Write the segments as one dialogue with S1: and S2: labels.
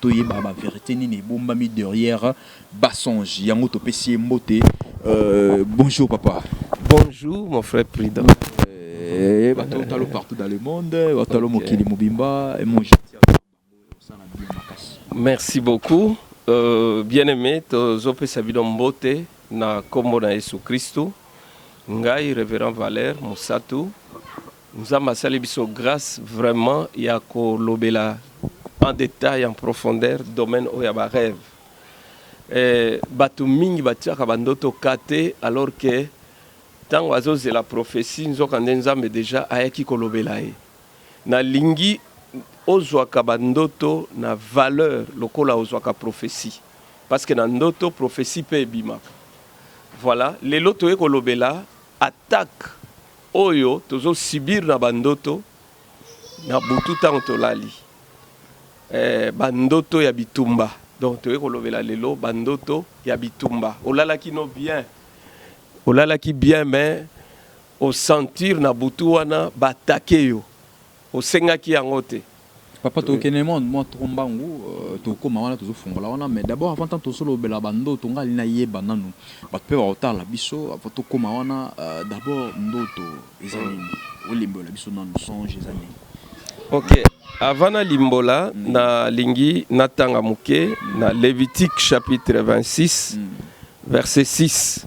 S1: toye ba vérité ni bombami derrière basonge yango to pesi mbote. Bonjour papa.
S2: Bonjour mon frère Prudent.
S1: Bato talo partout dans le monde, batalo mokili mobimba et mon
S2: merci beaucoup. Bien-aimé, tozope sabido mbote na kombo na Yesu Christo. Ngai révérend Valère Moussatou. Nous avons sali biso grâce vraiment ya ko lobela en détail, en profondeur, domaine où il y a des rêves. Batu mingi batiaka bandoto kate alors que tant oiseaux de la prophétie nous avons déjà ayaki kolobela e. Na lingi ozwaka bandoto na valeur lokola ozwaka prophétie parce que na ndoto prophétie pe ebimaka. Voilà, les loto e kolobela attaque oyo tozo subir na bandoto na butu tango tolali. Bandoto ya bitumba. Donc tu es kolovela lelo bandoto ya bitumba. Olala ki no bien. Olala ki bien mais au sentir na butu wana batake yo. O senga ki yangote.
S1: Papa to kenement moi trombangu to koma wana tozo fungola wana mais d'abord avant tant to solo bela bandoto ngali na yeba nanu. Ba pe wa otala biso avant to koma wana d'abord ndoto ezali olimbo la biso nanu songe ezali.
S2: OK. Avant na limbola na lingi natanga muke na Lévitique chapitre 26 verset 6.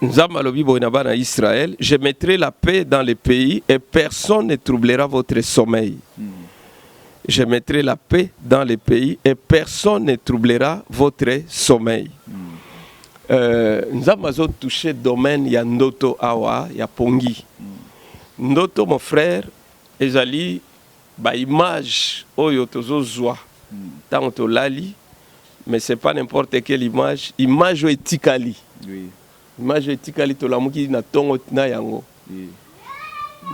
S2: Nous avons le Israël, je mettrai la paix dans le pays et personne ne troublera votre sommeil. Je mettrai la paix dans le pays et personne ne troublera votre sommeil. Nous avons touché le domaine ya ndoto awa ya pongi. Ndoto mon frère ezali ba image oyo tozozwa tant to lali mais c'est pas n'importe quelle image etikali. Oui. Image etikali to lamuki na tongo na yango. Oui.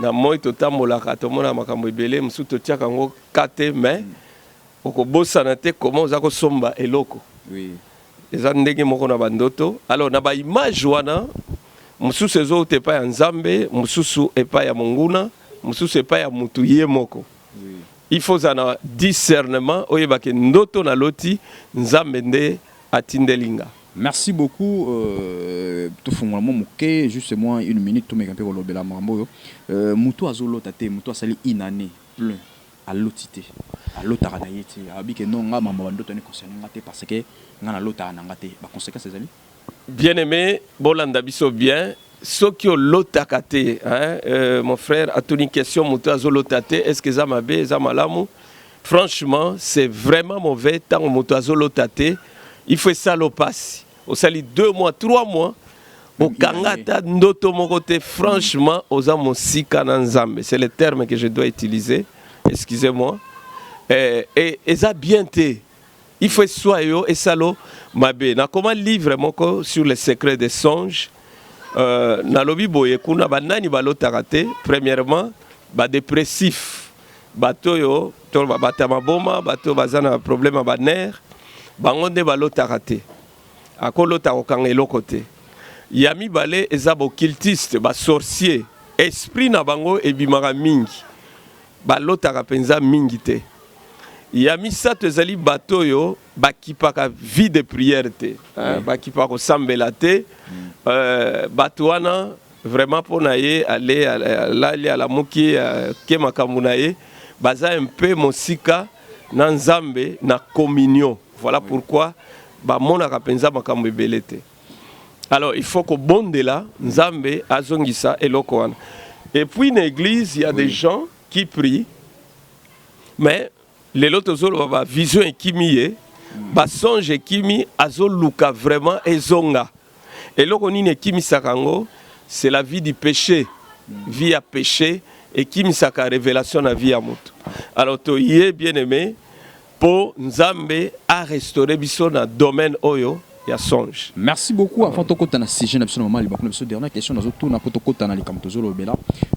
S2: Na moi to tamolaka to mona makambo ebele musu to tiaka ngo kate mais okobosa na te comment za ko somba eloko. Oui. Eza ndenge moko na bandoto alors na ba image wana mususu ezo te pa ya nzambe mususu epa ya monguna mususu epa ya mutu ye moko. Oui. Il faut un discernement oyebake ndoto na loti nzambe nde atindelinga.
S1: Merci beaucoup. Tout fond moké justement une minute tout mekampe ko lobela mambo yo. Mutu azolota te mutu asali inane plein à lotité. À lotara na yete abike non nga mama ndoto ne concerné ngate parce que nga na lotara na ngate ba conséquences ezali.
S2: Bien-aimé, bolanda biso bien. Ce qui est l'otakate, mon frère a une question, est-ce que ça m'a bé, ça m'a l'amour? Franchement, c'est vraiment mauvais. Tant que lotate, il faut ça le passer. Au sali 2 mois, 3 mois, au kangata ndoto mokote. Franchement, aux amos sika nanzambe. C'est le terme que je dois utiliser. Excusez-moi. Et ça bien té. Il faut soyo et salo mabé. Na comment livre moko sur les secrets des songes. Na lobi boye kuna banani balotarate premièrement ba dépressif bato yo to bata maboma bato bazana problème ba nerf bangonde balotarate akolota okangelo côté yami balé ezabo cultiste ba sorcier esprit na bango ebimaka mingi balotaka penza mingi te yami sato ezali bato yo bakipaka vie de prière te bakipaka sambela te Batouana vraiment pour naïe aller à la moki ke makamunaye baza un peu mosika na nzambe na communion. Voilà pourquoi ba mona kapenza makambo belete. Alors il faut que bonde là nzambe azongisa eloko wana. Et puis dans l'église il y a des gens qui prient mais les loto zolo ba vision ekimiye ba songe ekimi azoluka vraiment ezonga. Et là, c'est la vie du péché, vie à péché, et qui me saka révélation à vie à moto. Alors, tu y es bien aimé pour Nzambe à restaurer biso dans le domaine oyo ya songe.
S1: Merci beaucoup. Avant de continuer ce sujet, absolument, il y a une dernière question. Nous avons tout na li kamtozo lobela.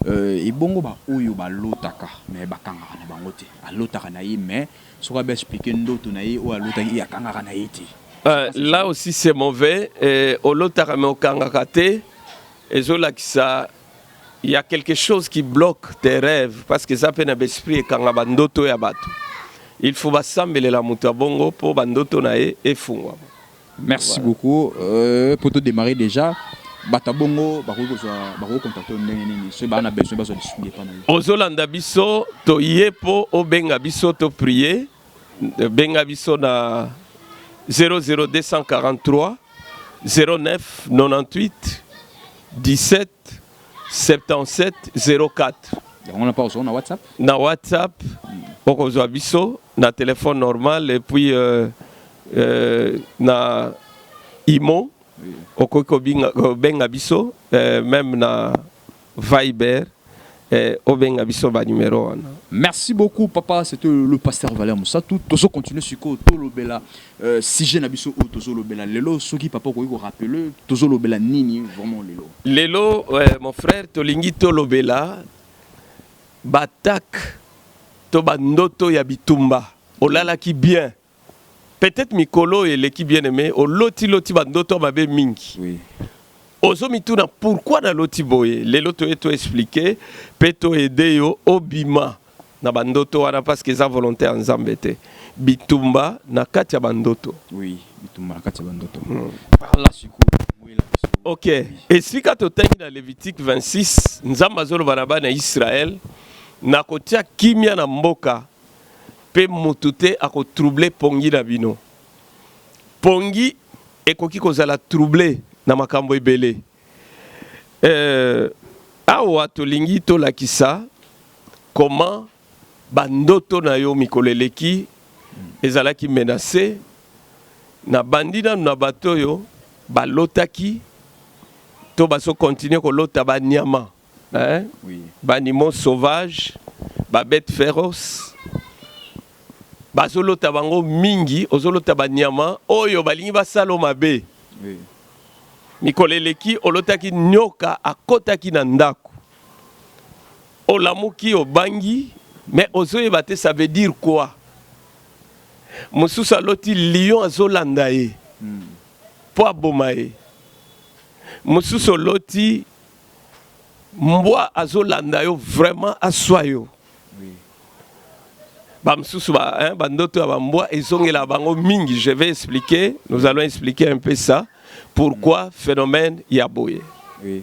S1: Et bongo ba oyo ba lotaka, mais ba kanga na bangote. A lotaka na yi mais sera bien expliquer ndoto na yi ou a lotaka ya kanga na yi.
S2: Là aussi c'est mauvais. Il y a quelque chose qui bloque tes rêves parce que ça peut être esprit et quand ndoto ya bato. il faut basambela mutu bongo po bandoto na ye efungwa.
S1: Merci beaucoup. Pour te démarrer déjà, Batabongo, Bako contacter Neni, ce bana besoin de suivre pas.
S2: Ozolanda biso to yepo o benga biso to prier, benga biso na 00243 09 98 17 77 04.
S1: On n'a pas aussi, on a WhatsApp.
S2: Na WhatsApp, on biso na téléphone normal et puis na Imo, okoko benga biso, même na Viber, obenga biso ba numéro.
S1: Merci beaucoup papa, c'était le pasteur Valère Moussatou. Tozo continue sur ko Tolo Bela si je n'abiso ou Tozo Lobela lelo soki papa ko rappeler Tozo Lobela nini vraiment lelo.
S2: Lelo mon frère tolingi Tolo Bela batak to bandoto ya bitumba olala ki bien. Peut-être Mikolo et l'équipe bien-aimée, au loti bandoto mabe mingi.
S1: Oui.
S2: Ozo mituna pourquoi na loti boye? Les loto eto expliqué, peto aider yo obima na bandoto wana parce que za volonté en zambete. Bitumba na kati ya bandoto.
S1: Oui, bitumba na kati ya bandoto. Par là siku.
S2: OK. Et si ka to tangi na Lévitique 26, nzamba zolo banaba na Israël, na kotia kimia na mboka. Pe mutute ako troubler pongi na bino. Pongi ekoki kozala troubler na makambo ebele. Awa tolingi to lakisa comment bandoto na yo mikoleleki ezalaki menacé na bandina na bato yo balotaki to baso continuer ko lota ba nyama, hein?
S1: Oui.
S2: Ba animaux sauvages, ba bêtes féroces. Bazolota bango mingi, ozolota banyama, oyo balingi basalo mabe.
S1: Oui.
S2: Mikoleleki olotaki nyoka akotaki na ndako. Olamuki obangi, mais ozoyeba te ça veut dire quoi? Mususa loti lion azolanda ye. Po aboma ye. Mususa loti mbwa azolanda yo vraiment aswa yo. Je vais expliquer, nous allons expliquer un peu ça. Pourquoi phénomène yaboye.
S1: Oui.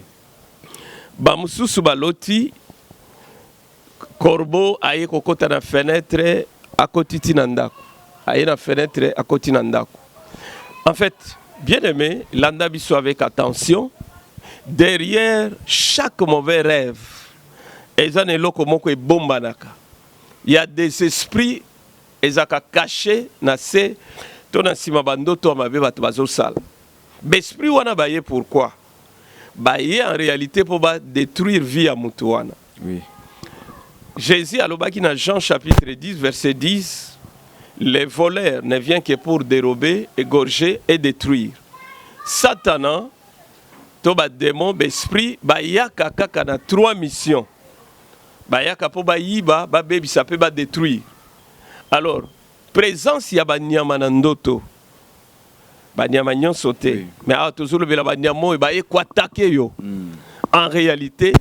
S2: Bamsusu baloti corbeau aye kokota na fenêtre à côté nandako. Aye na fenêtre à côté nandako. En fait, bien aimé, landa biso avec attention. Derrière chaque mauvais rêve, ezane loko moko e bombanaka. Il y a des esprits ezaka cachés na se tona sima bandoto mabe bato bazosala. L'esprit wana baye pourquoi? Baye en réalité pour détruire vie à mutu wana.
S1: Oui.
S2: Jésus alobaki na Jean chapitre 10 verset 10, les voleurs ne viennent que pour dérober, égorger et détruire. Satan to ba démon l'esprit bayaka kaka na 3 missions. Bayaka po ba yiba ba bebi ça peut ba détruire. Alors présence ya banyama na ndoto banyama nyon sauté mais a toujours le banyamo ba e ko attaquer yo. En réalité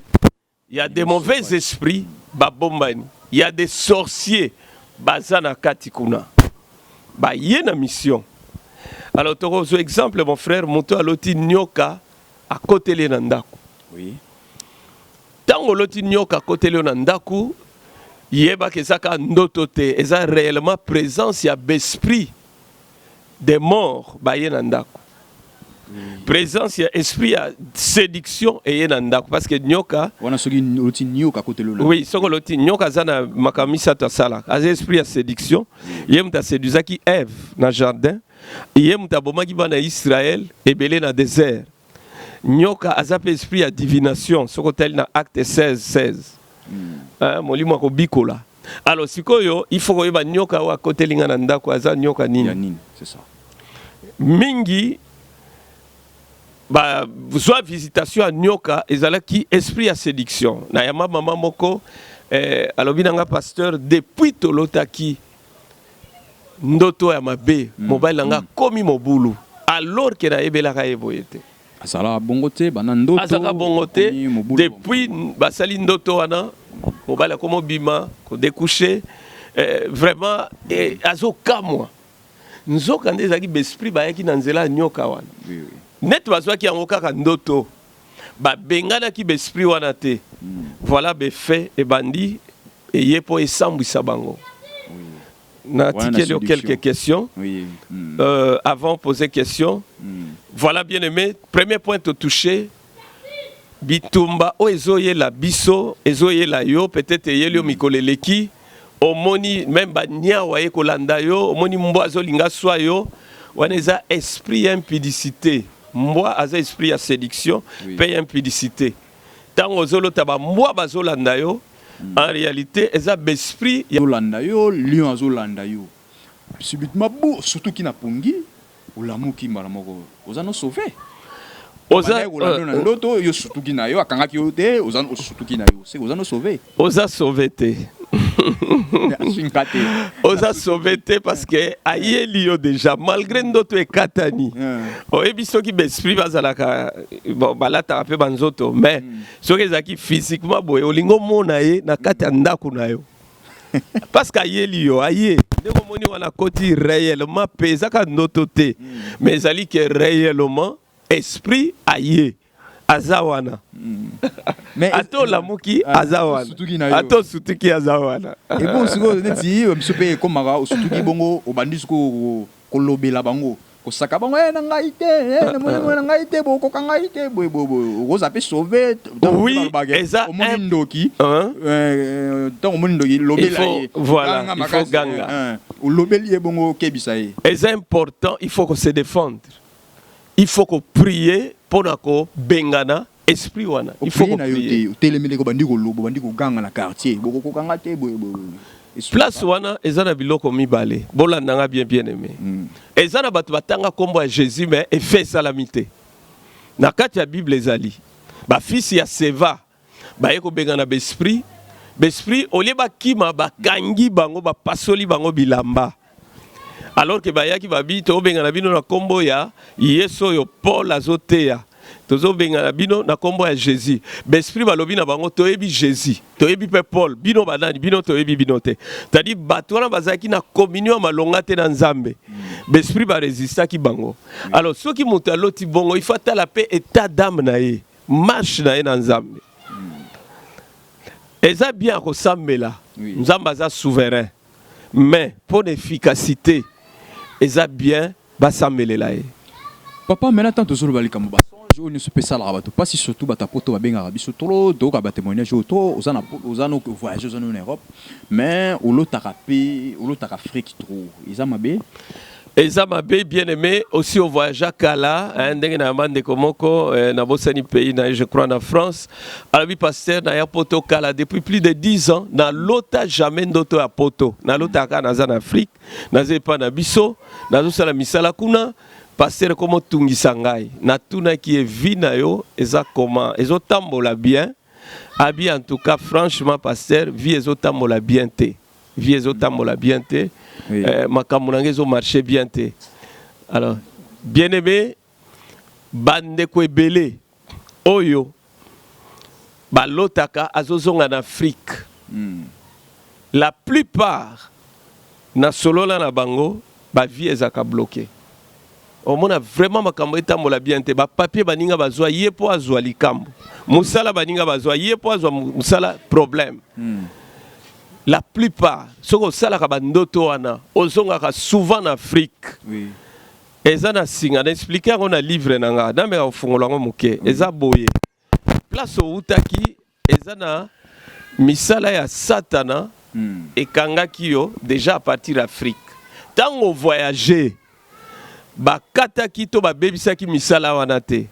S2: il y a des mauvais esprits ba bombani, il y a des sorciers bazana katikuna ba yena mission. Alors tu exemple mon frère moto aloti nyoka à côté le ndako.
S1: Oui.
S2: Tango loti nyoka côté le nandaku yeba ke saka ndoto te eza réellement présence ya besprit des morts ba ye nandaku. Présence ya esprit ya séduction et ye nandaku parce que nyoka
S1: wana soki loti nyoka côté le.
S2: Oui, soko loti nyoka zana makamisa ta sala. Az esprit ya séduction, yem ta séduzaki Ève na jardin, yem ta bomaki bana Israël ebele na désert. Nyoka azape esprit ya divination, soko tel na acte 16. Molimo ko bikola. Alors sikoyo, il faut koyeba nyoka wa côté linga na ndako aza nyoka nini?
S1: C'est ça.
S2: Mingi ba soit visitation à nyoka ezalaki esprit ya séduction. Na yama mama moko alobi nanga pasteur depuis tolotaki ndoto ya mabe mobile nanga komi mobulu alors que na ebelaka eboyete.
S1: Azala bongote banandoto.
S2: Azaka bongote depuis basali ndoto wana mobile komo bima ko découcher vraiment azokamwa nzoka nde ezalaki baesprit bayaki na nzela ya nyoka wana net bazwaki yango kaka ndoto babenganaki baesprit wana te voilà befe ebandi eye mpo esambwisa bango. Natikeli quelques questions avant de poser question. Voilà bien aimé, premier point te toucher bitumba o ezoye la biso ezoye la yo peut-être yelio mikoleleki omoni même banya waye kolanda yo omoni mbwa zolinga swa yo waneza esprit impudicité mbwa aza esprit ya séduction pe impudicité tango zolota ba mbwa bazolanda yo en réalité eza besprit
S1: ya zolanda yo lion azolanda yo subitement bo surtout ki na pongi olamuki mbala moko oza no sauver oza ndoto yo sutuki na yo akangaki yo te oza sutuki na yo c'est oza no sauver
S2: oza sauver te oza sauver te parce que ayeli yo déjà malgré ndoto ekatani oyebi soki besprit bazalaka bon balata pe banzoto mais soki ezaki physiquement boye olingo mona ye na kati ya ndako na yo parce que ayeli yo aye ndeko moni wana koti réellement pesaka ndoto te mais ezali que réellement esprit aye azawana mais ato lamuki azawana ato sutuki azawana
S1: et bon siko neti msope komaka sutuki bongo obandi siko kolobela bango kosaka bango na ngai te na ngai te boko kangai te bo oza pe sauver
S2: oui eza
S1: ndoki tant ndoki lobela
S2: voilà il faut ganga
S1: lobeli bongo kebisa ye
S2: c'est important il faut qu'on se défendre. Il faut qu'on prie pour qu'on bengana esprit wana. Il faut qu'on prie. Place wana ezana biloko mibale. Bolandanga bien aimé. Ezana batu batanga kombo ya Jésus mais effet salamité. Na kati ya Bible ezali. Ba fils ya Seva ba yeko bengana besprit. Besprit oleba kima ba kangi bango ba pasoli bango bilamba. Alors que bayaki babi to bengana bino na kombo ya Yesu yo Paul azotea tozo bengana bino na kombo ya Jésus besprit balobi na bango toyebi Jésus toyebi pe Paul bino banani bino toyebi bino te tadi batwana bazaki na communion malonga te na Nzambe besprit ba résista ki bango alors ceux qui montent loti bongo il faut la paix état d'âme na ye marche na ye na Nzambe eza bien ko sambela Nzambe aza souverain mais pour l'efficacité eza bien basamelela ye
S1: papa maintenant tant tozolo balika mo basonge on se pesa la bato pas si surtout batapoto babenga biso tolo do ka témoignage auto ozana voyage ozana en Europe mais olotaka pe olotaka Afrique trop eza mabe
S2: Ezamabe bien aimé aussi au voyage à Kala, ndenge na mande komoko na bosani pays na je crois en France. Alors pasteur na ya poto Kala depuis plus de 10 ans na lota jamais ndoto ya poto. Na lota ka na en Afrique, na zepa na biso, na zo sala misala kuna pasteur komo tungisa ngai. Na tuna qui est vie na yo eza comment ezo tambola bien. Abi en tout cas franchement pasteur vie ezo tambola bien te. Vie ezo tambola bien te. Oui. Makamunange zo marché bien te. Alors, bien aimé, bande ko ebele oyo balotaka azozonga en Afrique. La plupart na solola na bango ba vie ezaka bloqué. On mona vraiment makambo etambola bien te ba papier baninga bazwa yepo azwa likambo. Musala baninga bazwa yepo azwa musala problème. La plupart, ceux qui sont souvent en Afrique. Oui. Ils ont expliqué qu'on a livré nanga. Dans mes fonds moké. Ils ont boyé. Place au Utaki, ils ont misala ya Satana et kanga kiyo déjà à partir d'Afrique. Tant on voyageait, ba kata kito ba bebisa ki misala wanate.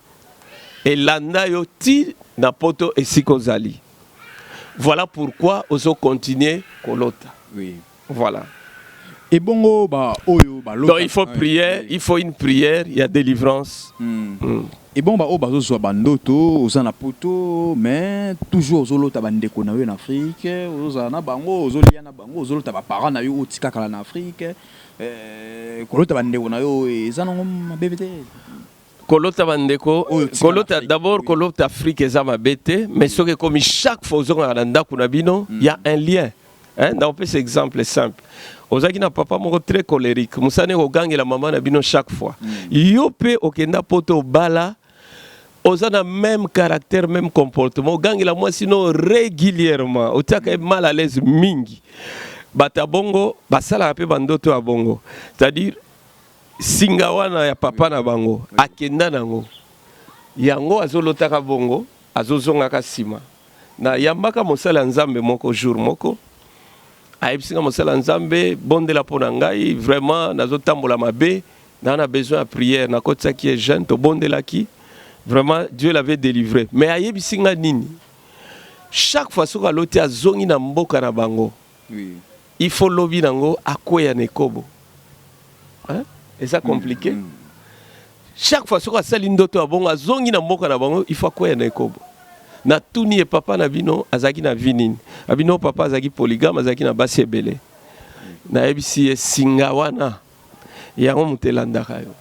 S2: Et landa yo ti na poto esikozali. Voilà pourquoi on continue kolota.
S1: Oui.
S2: Voilà.
S1: Et bongo ba oyo ba lota.
S2: Donc il faut prier, il faut une prière, il y a délivrance.
S1: Et bon ba o bazo so bandoto, ozana poto, mais toujours zolota bandeko na yo en Afrique, ozana bango, ozolia na bango, zolota ba parents na yo otika kala na Afrique. Kolota bandeko na yo ezana ngom bébé.
S2: Kolota bandeko, kolota d'abord kolota Afrique ezama bete, mais ce que comme chaque fois on a il y a un lien. hein, on peut cet exemple simple. Ozaki na papa moko très colérique. Musane ko gangela maman na bino chaque fois. Yo pe okenda poto bala. Oza na même caractère, même comportement. Gangela moi sinon régulièrement. Otaka mal à l'aise mingi. Bata bongo, basala pe bandoto a bongo. C'est-à-dire singawana ya papa na bango, akenda nango. Yango azolotaka bongo, azozonga ka sima. Na yambaka mosala nzambe moko jour moko. Aïbsinga mosala nzambe bondela pona ngai vraiment nazotambola mabe na besoin de prière na kotsa qui est jeune to bondela ki vraiment Dieu l'avait délivré mais aïbsinga nini chaque fois soka loti azongi na mboka na bango il faut lobi nango akoya nekobo hein et ça compliqué chaque fois soka sali ndoto abongo azongi na mboka na bango il faut akoya nekobo na tuni e papa na bino azaki na vinini abino papa azaki polygame azaki na basi ebele na ebisi singa wana yango mutelandaka yo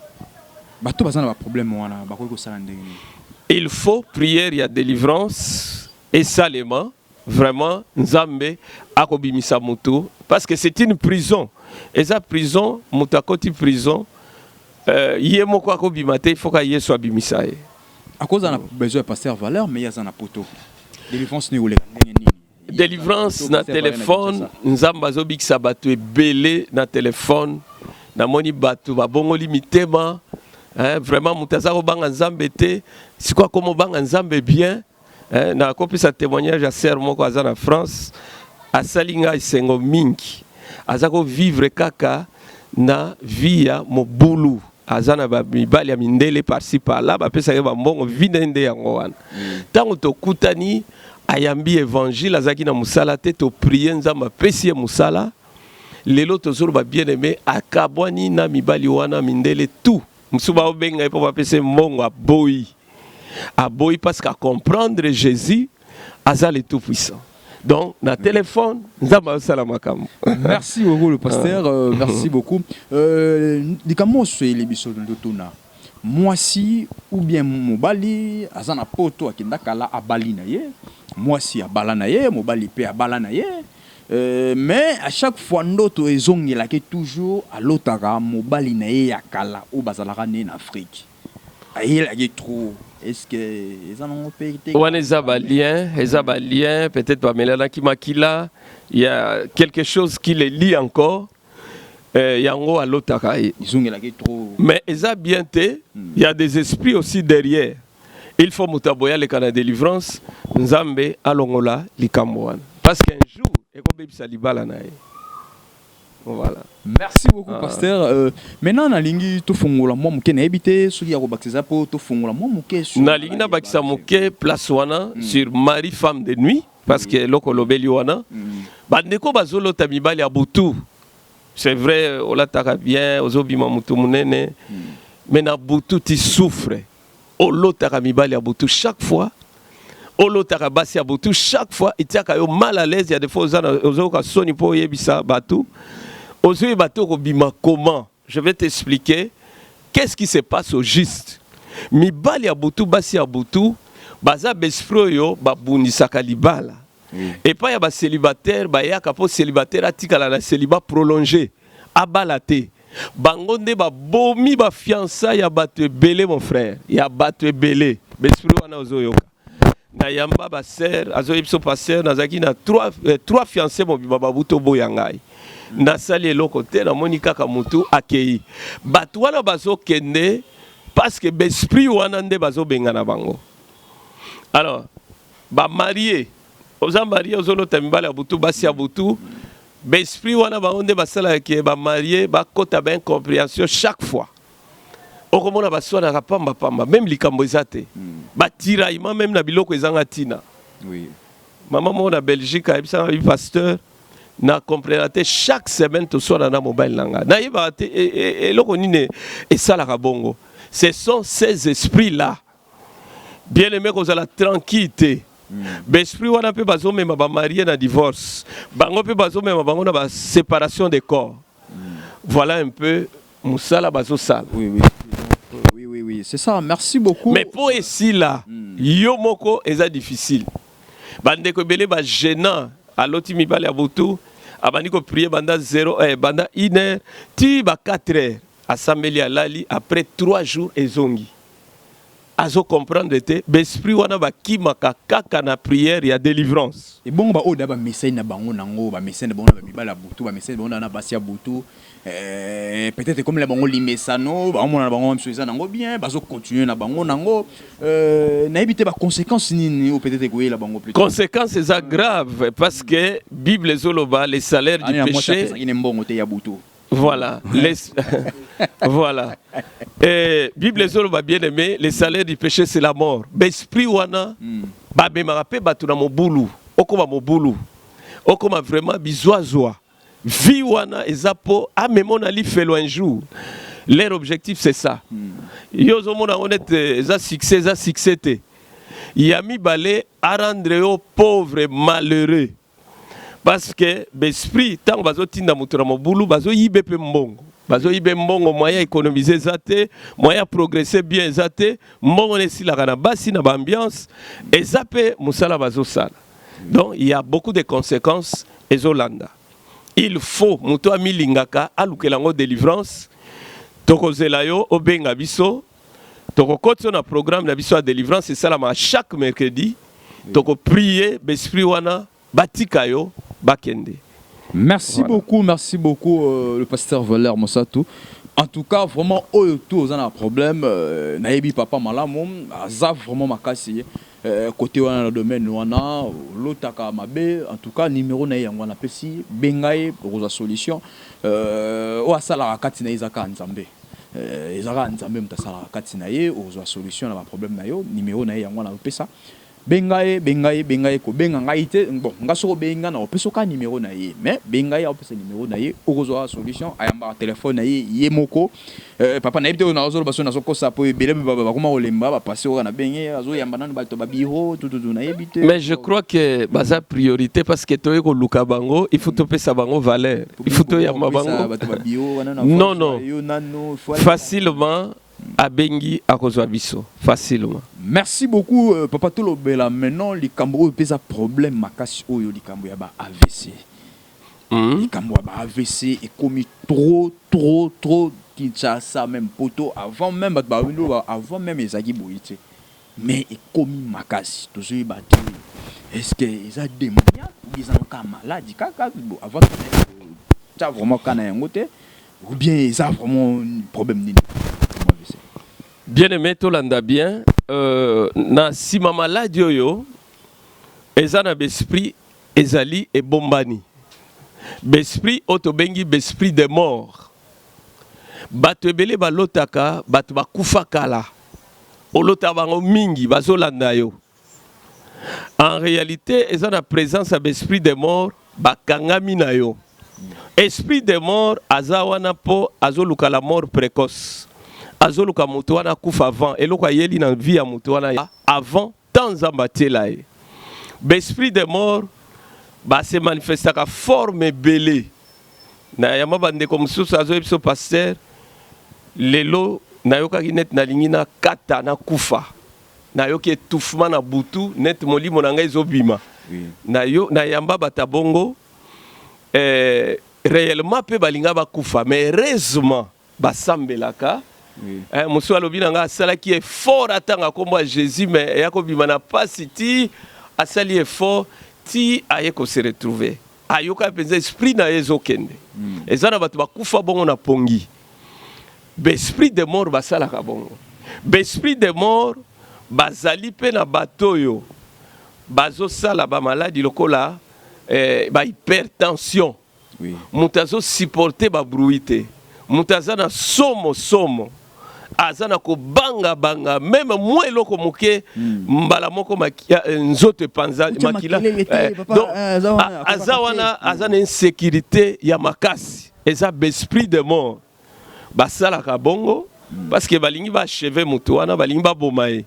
S1: bato bazana ba problème wana bakoki kosala ndenge.
S2: Il faut prière, il y a délivrance et salement vraiment nzambe akobimisa mutu parce que c'est une prison et ça prison mutakoti prison yemo kwa kobimate il faut ka yeso abimisa ye.
S1: À cause d'un besoin de pasteur valeur, mais il y a un poto. Délivrance ni
S2: délivrance na téléphone, nzamba zobik sabatu belé na téléphone, na moni batu ba bongo limitema, hein vraiment mutazako banga nzambe te, c'est quoi comme banga nzambe bien, hein na kopi sa témoignage à sœur moko azana France, a salinga isengo mingi, azako vivre kaka na via mobulu. Azana ba mibali ya mindele par-ci par-là ba pesa ba mbongo vinende yango wana tango to kutani ayambi évangile azaki na musala te to prier nzamba pesi musala lelo to zoro ba bien-aimé akabwani na mibali wana mindele tout musuba obenga epo ba pesa mbongo aboyi parce qu'à comprendre Jésus azale tout puissant. Donc, na téléphone,
S1: merci beaucoup le pasteur, merci beaucoup. Moi si ou bien mobali azana poto akenda kala abali na ye, moi si abala na ye, mobali pe abala na ye. Mais à chaque fois ndoto ezongela ke toujours à l'otara mobali na ye ya kala ou bazalaka ne en Afrique. Ayela ke trop. Est-ce que ils en ont payé?
S2: Peut-être pas, mais là, il y a quelque chose qui les lie encore. Mais ils ont bien été. Il y a des esprits aussi derrière. Il faut mutaboya le canal de délivrance. Nzambe alongola likamboan. Parce qu'un jour, voilà.
S1: Merci beaucoup, pasteur. Maintenant, na lingi to fongola mo muke na ebité soki ya kobakisa po to fongola mo muke sur
S2: na lingi na bakisa muke place wana sur Marie femme de nuit parce que loko lobeli wana bandeko bazolo tamibali ya butu. C'est vrai ola taka bien ozobima mutu munene mais na butu ti souffre olo taka mibali ya butu chaque fois olo taka basi ya butu chaque fois itiaka yo mal à l'aise, il y a des fois ozoka soni po yebisa batu. Comment? Je vais t'expliquer qu'est-ce qui se passe au juste. Mi bali ya butu basi ya butu baza bespro yo babunisaka libala. Et pas ya ba célibataire ba ya kapo célibataire atikala na célibat prolongé abalate. Bangonde ba bomi ba fiança ya batu belé mon frère. Ya batu belé. Bespro wana ozoyoka. Na yamba ba sœur azoyipso pasteur nazaki na trois fiancés mo baba buto boyangai. Nasali eloko te na moni kaka mutu akei bato wana bazo kende parce que l'esprit wana nde bazo benga na bango. Alors ba marié oza marié ozolo tambala ya butu basi ya butu l'esprit wana bango nde basala ke ba marié ba kota ba incompréhension chaque fois okomona baswana rapamba pamba même likambo ezate ba tiraillement même na biloko ezanga tina. Oui, maman mo na Belgique a ebisa na pasteur na compréhenté chaque semaine tout soit dans mobile langa na yeba te et lokonine et ça la bongo. Ce sont ces esprits là bien aimé qu'on a la tranquillité. L'esprit wana pe bazo même ba marié na divorce bango pe bazo même bango na ba séparation des corps. Voilà un peu musala bazo sala.
S1: Oui, c'est ça. Merci beaucoup.
S2: Mais pour ici là yo moko eza difficile bande ko belé ba gênant à l'autre mibali ya butu abandi ko prier banda 0 banda 1 heure ti ba 4 heures asambeli alali après 3 jours ezongi azo comprendre te l'esprit wana bakimaka kaka na prière ya délivrance
S1: et bon ba oda ba message na bango nango ba message na bango ba bibala butu ba message bango na basia butu peut-être comme la bango limesano ba mona na bango même chose nango bien bazo continuer na bango nango na éviter ba conséquences nini ou peut-être que la bango plus
S2: conséquences c'est grave parce que Bible zoloba les salaires du péché voilà voilà. Bible zoloba bien aimé, les salaires du péché c'est la mort. L'esprit wana ba be marape batuna mobulu, okoma mobulu. Okoma vraiment bizoazoa. Vie wana ezapo a memona li felo un jour. Leur objectif c'est ça. Yo zo mona honnête za succès te. Yami balé à rendre yo pauvre malheureux. Parce que l'esprit tant bazo tinda mutura mobulu bazo yibe pe mbongo. Bazo yibe mbongo moyen économiser zate, moyen progresser bien zate, mbongo nesi la kana basi na ambiance et zape musala bazo sala. Donc il y a beaucoup de conséquences ezolanda. Il faut muto amilingaka alukelango délivrance tokozela yo obenga biso toko kotso na programme na biso à délivrance c'est ça la chaque mercredi toko prier l'esprit wana batika yo bakende.
S1: Merci beaucoup, le pasteur Valère Mossatou. En tout cas, vraiment, tous on a un problème. Naïbi papa malamom, azaf vraiment makasi. Côté on a le domaine wana, l'otaka mabe. En tout cas, numéro naï on a pesi bengaye pour la solution. O asala rakati na izaka nzambe. Izaka nzambe mtasala rakati na ye, o la solution na problème na yo. Numéro naï on a pesa. Bengaye ko benga ngaite bon ngaso benga na opeso ka numéro na ye mais bengaye opesa numéro na ye okozwa solution ayamba téléphone na ye yemoko papa na yebite na ozo baso na soko sapo ebele baba kuma olemba ba passer na benye azo yamba nanu bato ba biro tout na yebite.
S2: Mais je crois que baza priorité parce que toye ko luka bango il faut topesa bango valeur il faut to yamba bango non facilement abengi akozwa biso facilement.
S1: Merci beaucoup papa Tolobela. Maintenant likambo pesa problème makasi oyo likambo ya ba AVC. Likambo ya ba AVC est commis trop Kinshasa même poto avant même avant même ezaki boyite. Mais est commis makasi toujours battu. Est-ce que ils a démoniaque ou ils ont ka maladie kaka avant ça vraiment kana yangote ou bien ils a vraiment un problème nini?
S2: Bien aimé, Tolanda bien. Na si ma maladie yo, ezana besprit ezali et bombani. Besprit otobengi besprit de mort. Bato ebele balotaka, bato bakufa kala. Olota bango mingi bazolanda yo. En réalité, ezana présence à besprit de mort bakangami na yo. Esprit de mort azawana po azoluka la mort précoce. Azoluka mutu wana kufa avant eloko yeli na vie ya mutu wana avant tant zambatela e. L'esprit de mort ba se manifesta ka forme belé. Na yama bande comme sous azo episo pasteur lelo na yoka net na lingina kata na kufa. Na yoki étouffement na butu net molimo na ngai zobima. Na yo na yamba batabongo réellement pe balinga ba kufa mais heureusement basambelaka. Monsieur Alobinanga sala qui est fort atanga comme Jésus mais yakobima na pasiti asali est fort ti ayeko se retrouver ayoka penza esprit na ezokende ezana batu bakufa bongo na pongi l'esprit de mort basala ka bongo l'esprit de mort bazali pe na batoyo bazo sala ba maladie lokola ba hypertension mutazo supporter ba bruité mutazana somo azana ko banga même moi eloko moke mbala moko makia nzoto panza makila donc azawana azana insécurité ya makasi eza l'esprit de mort basala ka bongo parce que balingi ba cheve mutu wana balingi ba bomae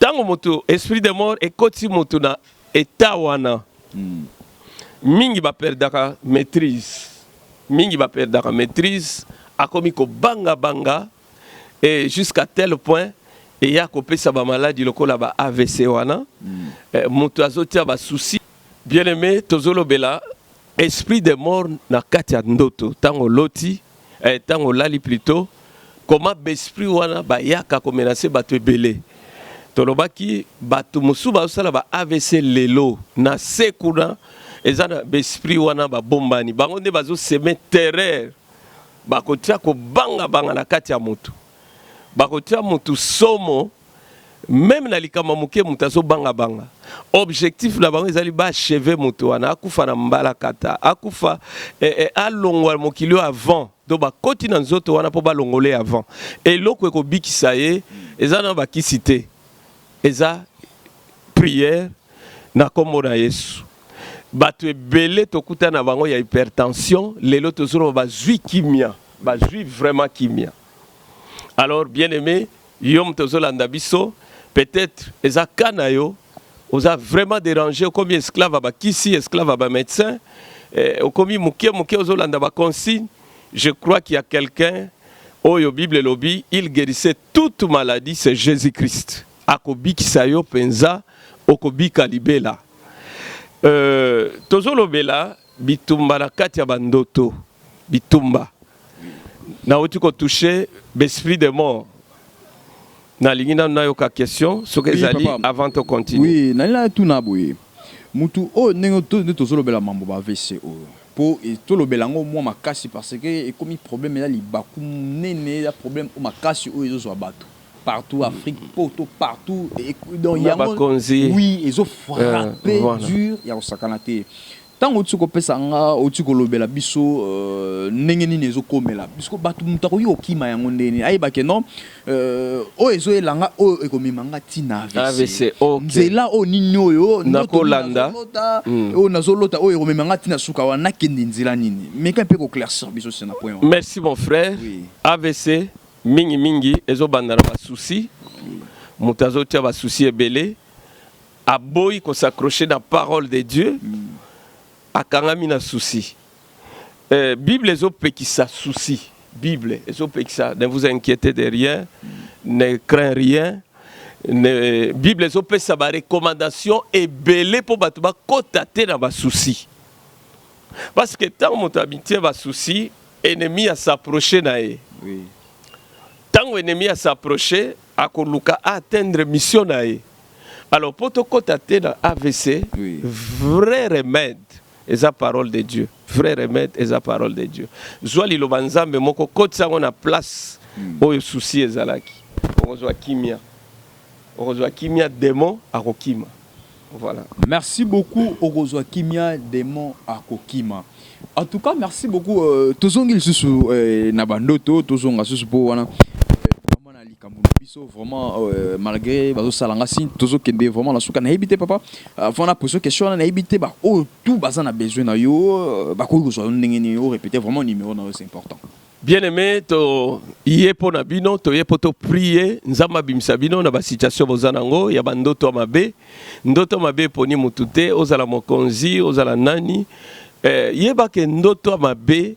S2: tango mutu esprit de mort ekoti mutu na état wana mingi ba perdaka maîtrise akomi ko banga et jusqu'à tel point et ya ko pesa ba maladie lokola ba AVC wana mutu azotia ba souci bien aimé tozolo bela esprit de mort na kati ya ndoto tango loti tango lali plutôt comment besprit wana ba yaka ko menacer bato ebele tolobaki bato musu ba sala ba AVC lelo na sekuna ezana besprit wana ba bombani bango nde bazo semer terreur bakotia ko banga na kati ya mutu bakotia mutu somo même na likama muke mutu azo banga objectif na bango ezali ba achever mutu wana akufa na mbala kata akufa alongwa mokilio avant do ba koti na nzoto wana po ba longole avant eloko ekobikisa ye ezana ba kisite eza prière na kombo na Yesu bato ebele tokuta na bango ya hypertension lelo tozolo bazwi kimia bazwi vraiment kimia. Alors bien aimé yom tozolanda biso peut-être eza kana yo oza vraiment dérangé comme esclave ba kisi esclave ba médecin comme muke ozolanda ba consigne. Je crois qu'il y a quelqu'un oyo Bible lobby il guérissait toute maladie, c'est Jésus-Christ akobi kisayo penza okobi kalibela tozolo bela bitumba na kati ya bandoto bitumba na otiko toucher l'esprit de mort na lingina na yoka question ce que ezali avant de continuer.
S1: Oui, na tout na boye mutu o nengo tozolo bela mambo ba AVC o po tolo belango mo makasi parce que ekomi problème là libaku nene ya problème o makasi o ezo zo bato partout Afrique poto partout donc il y a oui ils ont frappé dur ya osakanate tant otiko pesa nga otiko lobela biso ndenge nini ezo komela biso bato mutako yo okima yango ndeni ayeba ke non o ezo elanga o ekomimanga tina
S2: AVC
S1: nzela o nini oyo
S2: nakolanda
S1: o nazolota o ekomimanga tina suka wana kendi nzela nini mais quand peut éclaircir biso c'est na point.
S2: Merci mon frère. Oui. AVC mingi ezo bandana ba souci mutazo tia ba souci ebele aboyi ko s'accrocher na parole de Dieu akangami na souci Bible ezo pekisa souci Bible ezo pekisa ne vous inquiétez de rien ne crains rien Bible ezo pesa ba recommandation ebele po bato ba kotate na ba souci parce que tant moto habité ba souci ennemi a s'approcher na ye. Oui. Tant ennemi a s'approcher à koluka atteindre mission na ye. Alors pour te cotater dans AVC, oui. Vrai remède est la parole de Dieu. Vrai remède est la parole de Dieu. Zwali lo banzambe moko kotsa ngona place oyo souci ezalaki. Ozwa kimia. Ozwa kimia démon akokima. Voilà. Merci beaucoup Ozwa kimia démon akokima. En tout cas, merci beaucoup. Tozongil susu nabandoto, tozonga susu po wana. Vraiment malgré bazo salanga si tozo kende vraiment la souka na habité papa avant la poser question na habité ba oh tout bazana besoin na yo ba ko zo ndenge ni yo répéter vraiment numéro na c'est important. Bien aimé to yepo na bino to yepo to prier nzamba bimisa bino na ba situation bozanango ya bandoto mabe ndoto mabe poni mutute ozala mokonzi ozala nani yeba ke ndoto mabe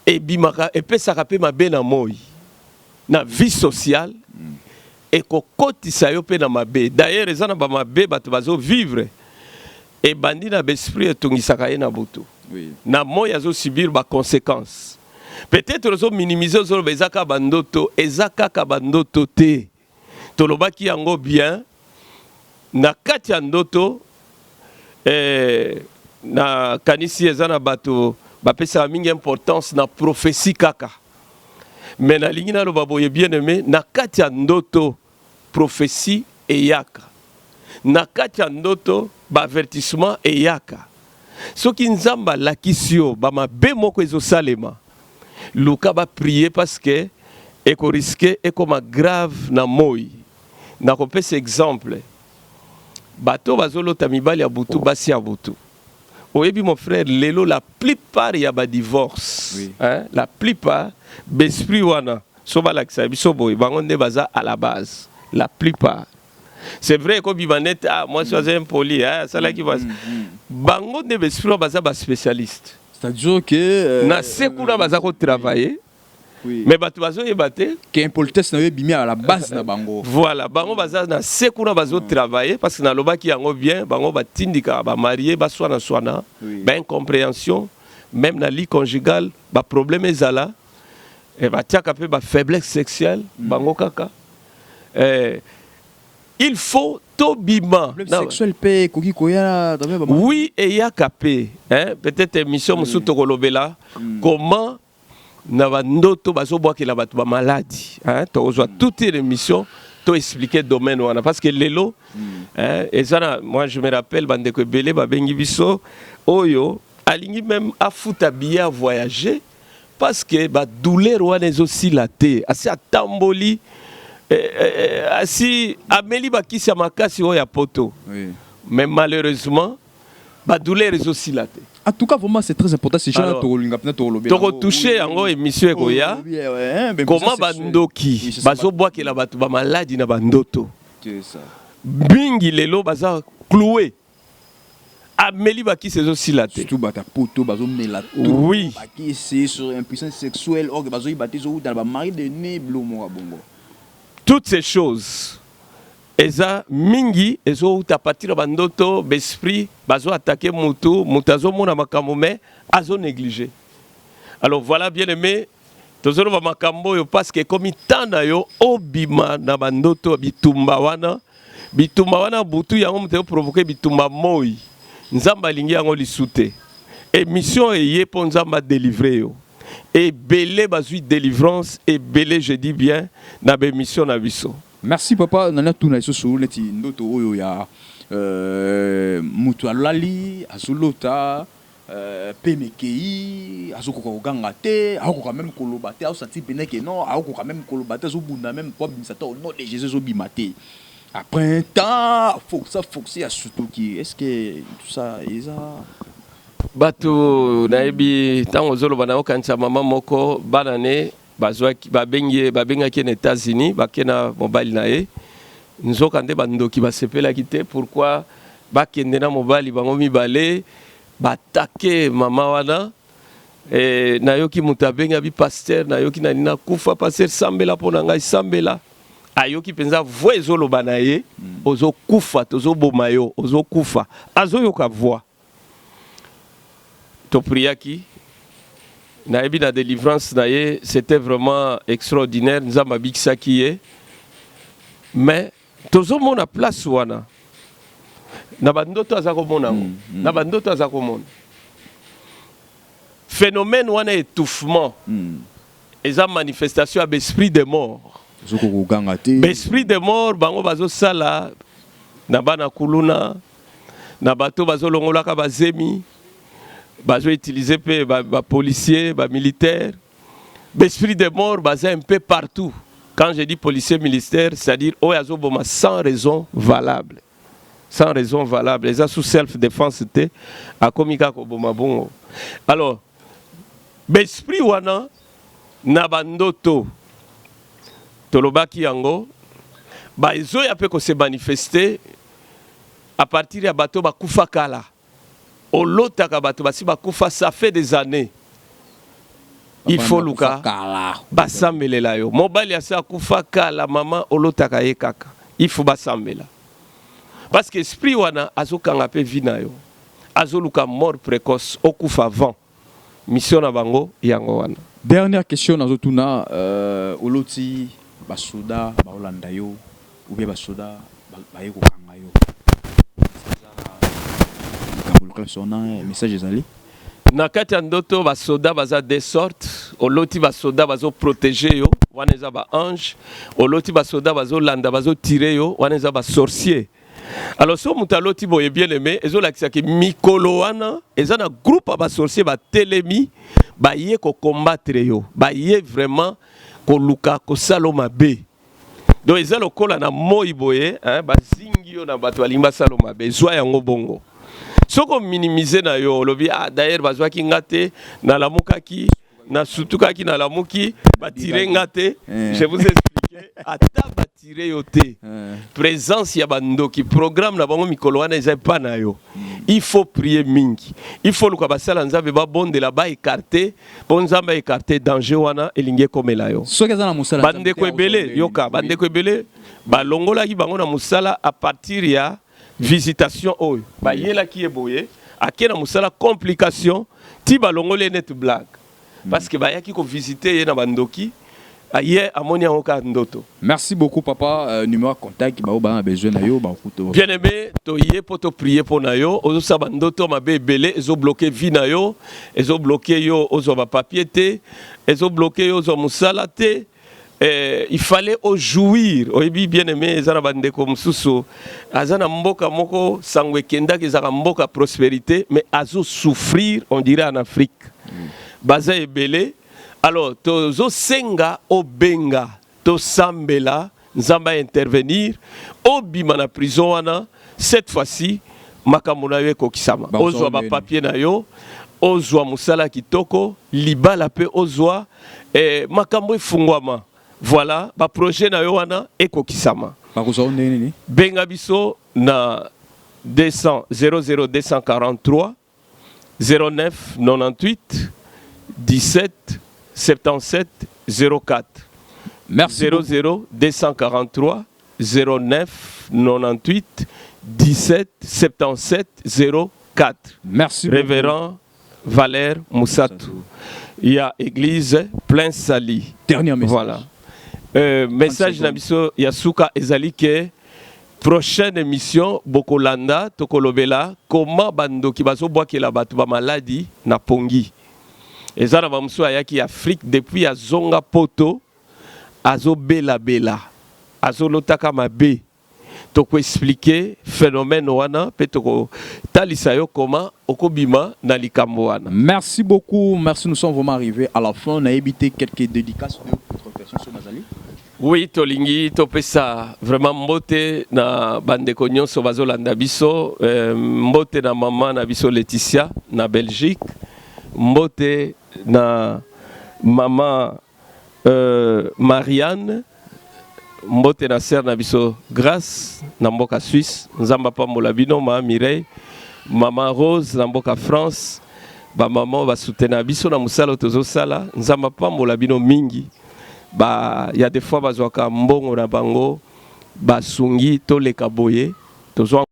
S2: e bimaka e pesaka pe mabe na moi na vie sociale et kokotisa yo pe na mabe d'ailleurs ezana ba mabe bato bazo vivre et bandi na besprit etongisaka ye na butu na moya zo subir ba conséquences peut-être zo minimiser zo bezaka bandoto ezaka ka bandoto te tolobaki yango bien na kati ya ndoto na kanisi ezana bato bapesa mingi importance na prophétie kaka. Mais na lingina lo baboye bien aimé na kati ya ndoto prophétie eyaka na kati ya ndoto ba avertissement eyaka soki nzamba lakisio ba mabe moko ezosalema luka ba prier parce que eko risquer eko ma grave na moi na kopesa exemple bato bazolota mibali ya butu basi ya butu. Oyebi mon frère, lelo la plupart y a ba divorce. Oui. Hein? La plupart besprit wana soba lakisa biso boy bangonde baza à la base. La plupart. C'est vrai comme bibanet moi je suis impoli hein ça là qui va bangonde besprit baza ba spécialiste. C'est-à-dire que na sekuna baza ko travailler
S1: Oui.
S2: Mais bato bazo yebate
S1: que impolitesse na yo bimi à la base na bango.
S2: Voilà, bango baza na sekuna bazo travailler parce que na lobaki yango bien, bango batindika ba marié ba swana ba incompréhension, même na lit conjugal, ba problème ezala et ba tiaka pe ba faiblesse sexuelle, bango kaka. Il faut tobima.
S1: Sexuel pe koki koya
S2: oui, et ya kapé, hein, peut-être émission musu tokolobela comment na bandoto bazobwakela bato ba maladie, hein, tozwa toute une émission to expliquer domaine wana parce que lelo hein, et ça moi je me rappelle bandeko belé ba bengi biso oyo alingi même afuta billet à voyager parce que ba douleur wana aussi la té asi atamboli asi ameli bakisi makasi oya poto. Oui. Mais malheureusement ba douleur aussi la té.
S1: En tout cas, vraiment, c'est très important. Si
S2: alors, tu touché en émission Ekoya, comment bandoki, bazo bois que la batu ba maladie na bandoto.
S1: C'est ça.
S2: Bingi lelo baza cloué. Amélie baki c'est aussi la tête.
S1: Surtout bata poto bazo melato.
S2: Oui.
S1: Baki c'est sur impuissance sexuelle, or bazo ibati zo dans ba mari de né blomo bongo.
S2: Toutes ces choses. Eza mingi ezo uta partir bandoto besprit bazo attaquer mutu mutazo mona makambo mais azo négligé. Alors voilà bien aimé tozolo ba makambo yo parce que comme tanda yo obima na bandoto bitumba wana butu yango muteo provoquer bitumba moi nzamba lingi yango lisute et mission eye po nzamba délivrer yo et belé bazui délivrance et belé je dis bien na be mission na biso.
S1: Merci papa, nana tuna iso sou neti ndoto oyo ya mutu alali azulota pemekei azoko koganga te ako quand même kolobate au senti peneke non ako quand même kolobate zo bunda même pour bisata au nom de Jésus zo bimate. Après un temps faut ça à surtout qui est-ce que tout ça isa
S2: bato naibi tango zolo bana okanisa mama moko banane bazwaki babengaki na États-Unis bakena mobali na ye nzoka nde bandoki basepelaki te pourquoi bakende na mobali bango mibale batake mama wana nayoki moto abenga bi pasteur nayoki nani na kufa pasteur sambela mpona ngai sambela ayoki mpenza vo ezoloba na ye ozokufa tozoboma yo ozokufa azoyoka voix topriaki naebi na délivrance na ye c'était vraiment extraordinaire nzamba bikisaki ye mais tozomona place wana na bandoto aza komona na bandoto aza komona phénomène wana étouffement eza manifestation ya besprit de mort besprit de mort bango bazosala na bana kuluna na bato bazolongolaka bazemi bazo utiliser pe ba policiers, ba militaires. L'esprit de mort basé un peu partout. Quand je dis policier militaire, c'est-à-dire oyazo boma sans raison valable. Sans raison valable. Les sous self-défense c'était à komika ko boma bongo. Alors, l'esprit wana na bandoto tolobaki yango ba ezo ya pe ko se manifester à partir ya bato ba kufa kala. Olotaka bato basi bakufa ça fait des années. Il faut luka basambelela yo. Mobali asa kufa kala mama olotaka ye kaka. Il faut basambela. Parce que esprit wana azokanga pe vina yo. Azoluka mort précoce okufa avant. Mission na bango yango wana.
S1: Dernière question nazotuna oloti basoda baolanda yo ou bien basoda bayeko kanga yo. Message ezali
S2: na kati ya ndoto basoda baza des sortes oloti basoda bazo protéger yo wana eza ba ange oloti basoda bazo landa bazo tirer yo wana eza ba sorcier. Alors so mutaloti boye bien aimé ezolakisa ki mikolo wana eza na groupe ba sorcier ba telemi ba ye ko combattre yo ba ye vraiment ko luka ko saloma be donc eza lokola na moi boye hein ba zingi yo na bato alimba saloma be zwa yango bongo. Soko minimiser na yo lobi d'ailleurs bazwaki ngate na lamukaki na sutukaki na lamuki batire ngate je vous expliquer ata attirer yo te. Présence ya bandoki programme na bango mikolo wana eza pa na yo. Il faut prier mingi. Il faut luka basala nzambe ba bonde la ba écarter, bon nzambe écarter danger wana elingi komela yo.
S1: Soki za na musala
S2: bande ko ebele yoka bande ko ebele ba longola ki bango na musala à partir ya visitation oyo. Ba yela ki eboye akena musala complication ti ba longole net blague. Parce que ba yaki ko visiter ye na bandoki.
S1: Merci beaucoup papa, numéro de contact ba a besoin na yo ba kuto.
S2: Bien aimé, to yé pour te prier pour na yo, ozo sabandoto ma belé, ezo bloqué vie na yo, ezo bloqué yo ozo ba papier te, ezo bloqué yo ozo musala te. Il fallait au jouir. Oyebi bien aimé ezana bande ko mususu. Azana mboka moko sangwe kenda ki zaka mboka prospérité, mais azo souffrir, on dirait en Afrique. Baza ebele. Alors, tozo senga obenga, to sambela, nzamba intervenir, obima na prison wana, cette fois-ci, makamuna yo kokisama. Ozwa ba papier na yo, ozwa musala kitoko, libala pe ozwa, makambo efungwama. Voilà, ba projet na yo wana ekokisama. Benga biso na 00243 09 98 17 77 04.
S1: Merci.
S2: 00 243 09 98 17 77 04.
S1: Merci.
S2: Révérend Valère Moussatou. Il y a église plein sali.
S1: Dernier message.
S2: Voilà. Message Nabiso Yasuka Ezali ke prochaine émission Bokolanda Tokolobela comment bando ki bazo boa ke la batu ba maladie na pongi. Ezana bamso ayaki Afrique depuis azonga poto azo bela bela azo lotaka mabe toko expliquer phénomène wana pe toko talisa yo comment okobima na likambo wana.
S1: Merci beaucoup, merci, nous sommes vraiment arrivés à la fin. On a évité quelques dédicaces de votre personne sur Nazali.
S2: Oui, tolingi topesa vraiment mbote na bandeko nyonso bazolanda biso, mbote na maman na biso Laetitia na Belgique, mbote na maman Marianne, mbote na sœur na biso Grâce na mboka Suisse, nzamba pambola bino ma Mireille, maman Rose na mboka France, ba maman ba soutenir biso na musala tozo sala, nzamba pambola bino mingi. Bah, y a des fois bazwaka mbongo na bango basungi to leka boye tozo